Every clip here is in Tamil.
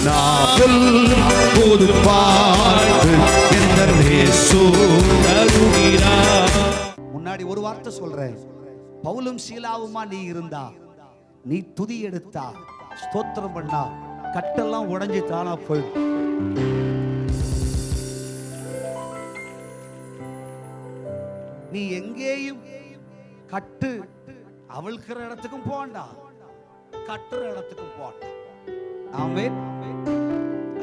நாவில் புது பாட்டு முன்னாடி ஒரு வார்த்தை சொல்றேன். பவுலும் சீலாவுமா நீ இருந்தா, நீ துதி எடுத்தா, ஸ்தோத்திரம் பண்ணா, கட்டெல்லாம் உடைஞ்சு தானா போயிடும். நீ எங்கேயும் கட்டு அவிழ்க்கிற இடத்துக்கும் போண்டா, கட்டுற இடத்துக்கும் போண்டா. ஆமென்.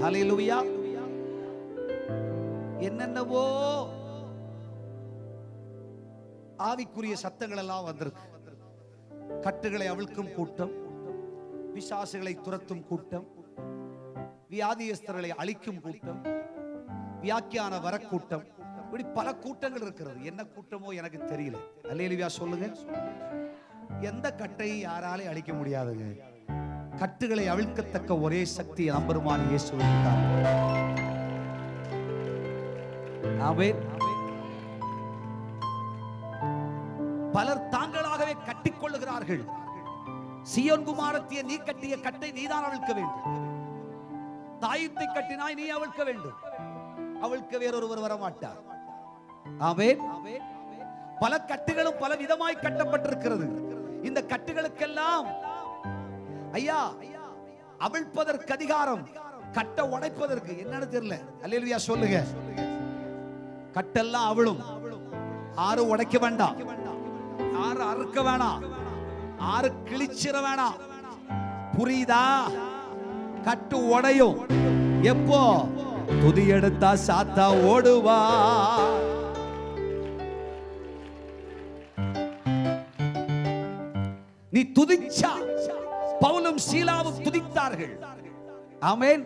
ஹல்லேலூயா. என்னென்னவோ ஆவிக்குரிய சத்தங்கள் எல்லாம் வந்திருக்கு. கட்டுகளை அவிழ்க்கும் கூட்டம், பிசாசுகளை துரத்தும் கூட்டம், வியாதியஸ்தர்களை அழிக்கும் கூட்டம், வியாக்கியான வரக்கூட்டம், இப்படி பல கூட்டங்கள் இருக்கிறது. என்ன கூட்டமோ எனக்கு தெரியல. அல்லேலூயா சொல்லுங்க. எந்த கட்டை யாராலே அழிக்க முடியாதுங்க. கட்டுகளை அவிழ்க்கத்தக்க ஒரே சக்தி நம்பருமான இயேசுவுக்கு தான். ஆமென். பலர் தாங்களாகவே கட்டிக்கொள்ளுகிறார்கள். சீயோன் குமாரத்தியை நீ கட்டிய கட்டை நீதான் அவிழ்க்க வேண்டும். தாயத்தை கட்டினாய், நீ அவிழ்க்க வேண்டும். அவிழ்க்க வேறொருவர் வரமாட்டார். ஆமென். பல கட்டுகளும் பல விதமாய் கட்டப்பட்டிருக்கிறது. இந்த கட்டுகளுக்கெல்லாம் ஐயா அவிழ்ப்பதற்கு அதிகாரம், கட்ட உடைப்பதற்கு என்னன்னு தெரியல. அல்லேலூயா சொல்லுங்க. கட்டெல்லாம் அவிழும். ஆறு உடைக்க வேண்டாம், ஆறு அறுக்க வேணாம், ஆறு கிழிச்சிட வேணாம். புரியுதா? கட்டு உடையும். எப்போ? துதி எடுத்தா சாத்தா ஓடுவா. நீ துதிச்சா, பவுலும் சீலாவும் துதித்தார்கள். ஆமென்.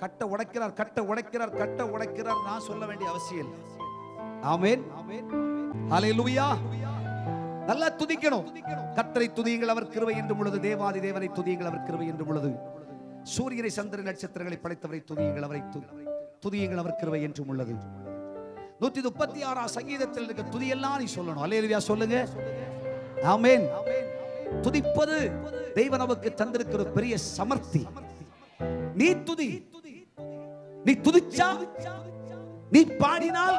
கட்ட உடைக்கிறார், கட்ட உடைக்கிறார், கட்ட உடைக்கிறார். நான் சொல்ல வேண்டிய அவசியம் இல்லை. ஆமென். ஹல்லேலூயா. நல்லா துதிக்கணும். கர்த்தரை துதியுங்கள், அவர் கிருபை என்று பொழுது. தேவாதி தேவனை துதியுங்கள், அவர் கிருபை என்று பொழுது. சூரியனை சந்திர நட்சத்திரங்களை படைத்தவரை துதியுங்கள், அவரை துதியுங்கள், அவர் கிருபை என்றும் உள்ளது. 136 சங்கீதத்தில் இருக்க துதியெல்லாம் நீ சொல்லணும். அல்லேலூயா சொல்லுங்க. ஆமென். துதிப்பது தேவன் நமக்கு தந்திருக்கிற பெரிய சமர்த்தி. நீ துதி. நீ துதிச்சா, நீ பாடினால்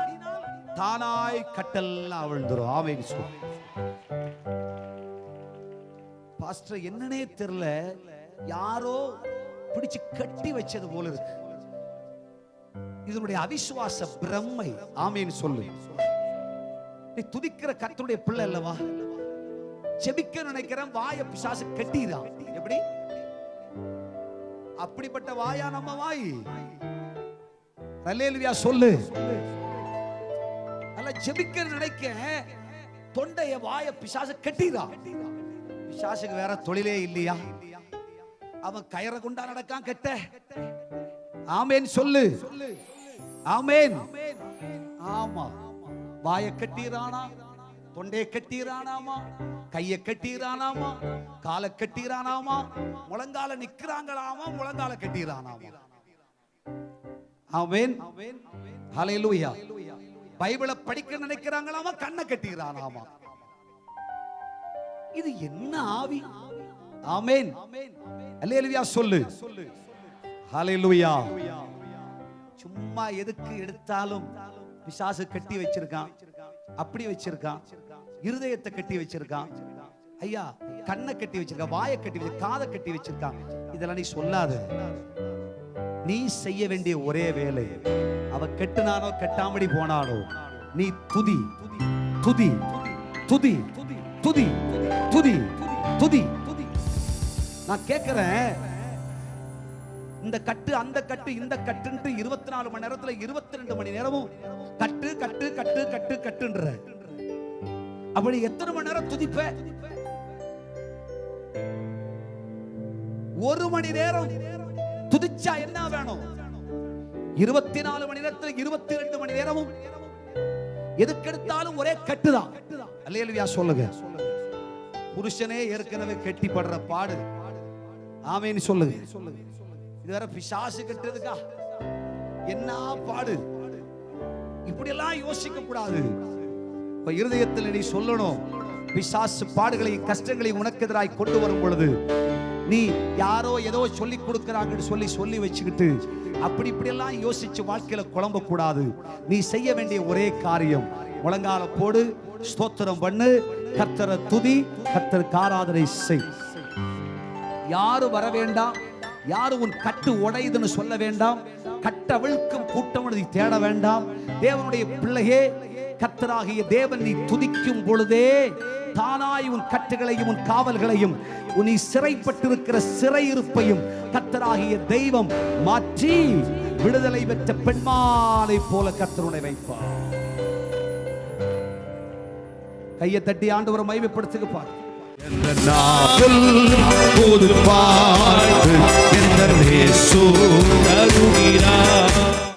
தானாய் கட்டெல்லாம் விழுந்துரும். ஆமென். பாஸ்டர் என்னன்னே தெரியல, யாரோ பிடிச்சு கட்டி வச்சது போல இருக்கு. இதனுடைய அவிசுவாச பிரம்மை. ஆமென் சொல்லு. நீ துதிக்கிற கர்த்தருடைய பிள்ளை அல்லவா? செபிக்க நினைக்கிறேன், வாயை பிசாசு கட்டிதான். எப்படி? அப்படிப்பட்ட வாயா நம்ம வாய்? அல்லேலூயா சொல்லு. அல்ல, செபிக்க நினைக்க தொண்டைய வாயை பிசாசு கட்டிதான். பிசாசுக்கு வேற தொழிலே இல்லையா? அவன் கயிறை கொண்டா நடக்கான் கெட்ட. ஆமென் சொல்லு. ஆமென். ஆமா. வாயை கட்டிரானா, தொண்டையை கட்டிரானாமா, கையை கட்டிரானாமா, காலை கட்டிரானாமா, முழங்கால நிக்கிறாங்களாமா, முழங்கால கட்டிரானாமா. ஆமென். ஹல்லேலூயா. பைபிளை படிக்க நினைக்கிறாங்களாமா, கண்ணை கட்டிரானாமா. இது என்ன ஆவி? ஆமென். அல்லேலூயா சொல்லு. ஹல்லேலூயா. சும்மா எதுக்கு எடுத்தாலும் பிசாசு கட்டி வச்சிருக்கான், அப்படி வச்சிருக்கான். இருதயத்தை கட்டி வச்சிருக்கான். ஐயா, கண்ணை கட்டி வச்சிருக்கான், வாயை கட்டி வச்சிருக்கான், காதை கட்டி வச்சிருக்கான். இதெல்லாம் நீ சொல்லாத. நீ செய்ய வேண்டிய ஒரே வேலை, அவ கெட்டுனானோ கெட்டாமடி போனானோ, நீ துதி துதி துதி துதி துதி துதி. நான் கேட்கிறேன், இந்த கட்டு அந்த கட்டு இந்த கட்டுன்ட்டு 24 மணி நேரத்துல 22 மணி நேரமும் கட்டு கட்டு கட்டு கட்டு கட்டுன்ற. அப்படி எத்தனை மணி நேரம் துதிப்ப? 1 மணி நேரம் துதிச்சா என்ன வேணும்? 24 மணி நேரத்துல 22 மணி நேரமும் எதுக்கெடுத்தாலும் ஒரே கட்டுதான். அல்லேலூயா சொல்லுங்க. புருஷனே ஏற்கனவே கெட்டி படுற பாடு. ஆமென் சொல்லுங்க. இது வேற பிசாசு கட்டுறதுக்கா? என்ன பாடு? இப்படி எல்லாம் யோசிக்க கூடாது. இருதயத்தில் நீ சொல்லணும், பிசாசு பாடுகளை கஷ்டங்களை உனக்கு எதிராய் கொண்டு வரும் பொழுது நீ யாரோ ஏதோ சொல்லி கொடுக்கிறாங்கன்னு சொல்லி வச்சுக்கிட்டு அப்படி இப்படியெல்லாம் யோசிச்சு வாழ்க்கையில குழம்ப கூடாது. நீ செய்ய வேண்டிய ஒரே காரியம், முழங்கால போடு, ஸ்தோத்திரம் பண்ணு, கர்த்தரை துதி, கர்த்தருக்கு ஆராதனை செய். யாரு வர வேண்டாம், யாரு உன் கட்டு உடையுதுன்னு சொல்ல வேண்டாம், கட்டவிழ்க்கும் கூட்டம் நீ தேட வேண்டாம். தேவனுடைய பிள்ளையே, கர்த்தராகிய தேவன் நீ துதிக்கும் பொழுதே தானாய் உன் கட்டுகளையும் உன் காவல்களையும் நீ சிறைப்பட்டிருக்கிற சிறையிருப்பையும் கர்த்தராகிய தெய்வம் மாற்றி விடுதலை பெற்ற பெண்மானை போல கர்த்தருனை வைப்பார். கையை தட்டி ஆண்டவரை மகிமைப்படுத்துக பாரு. புது பாட்டு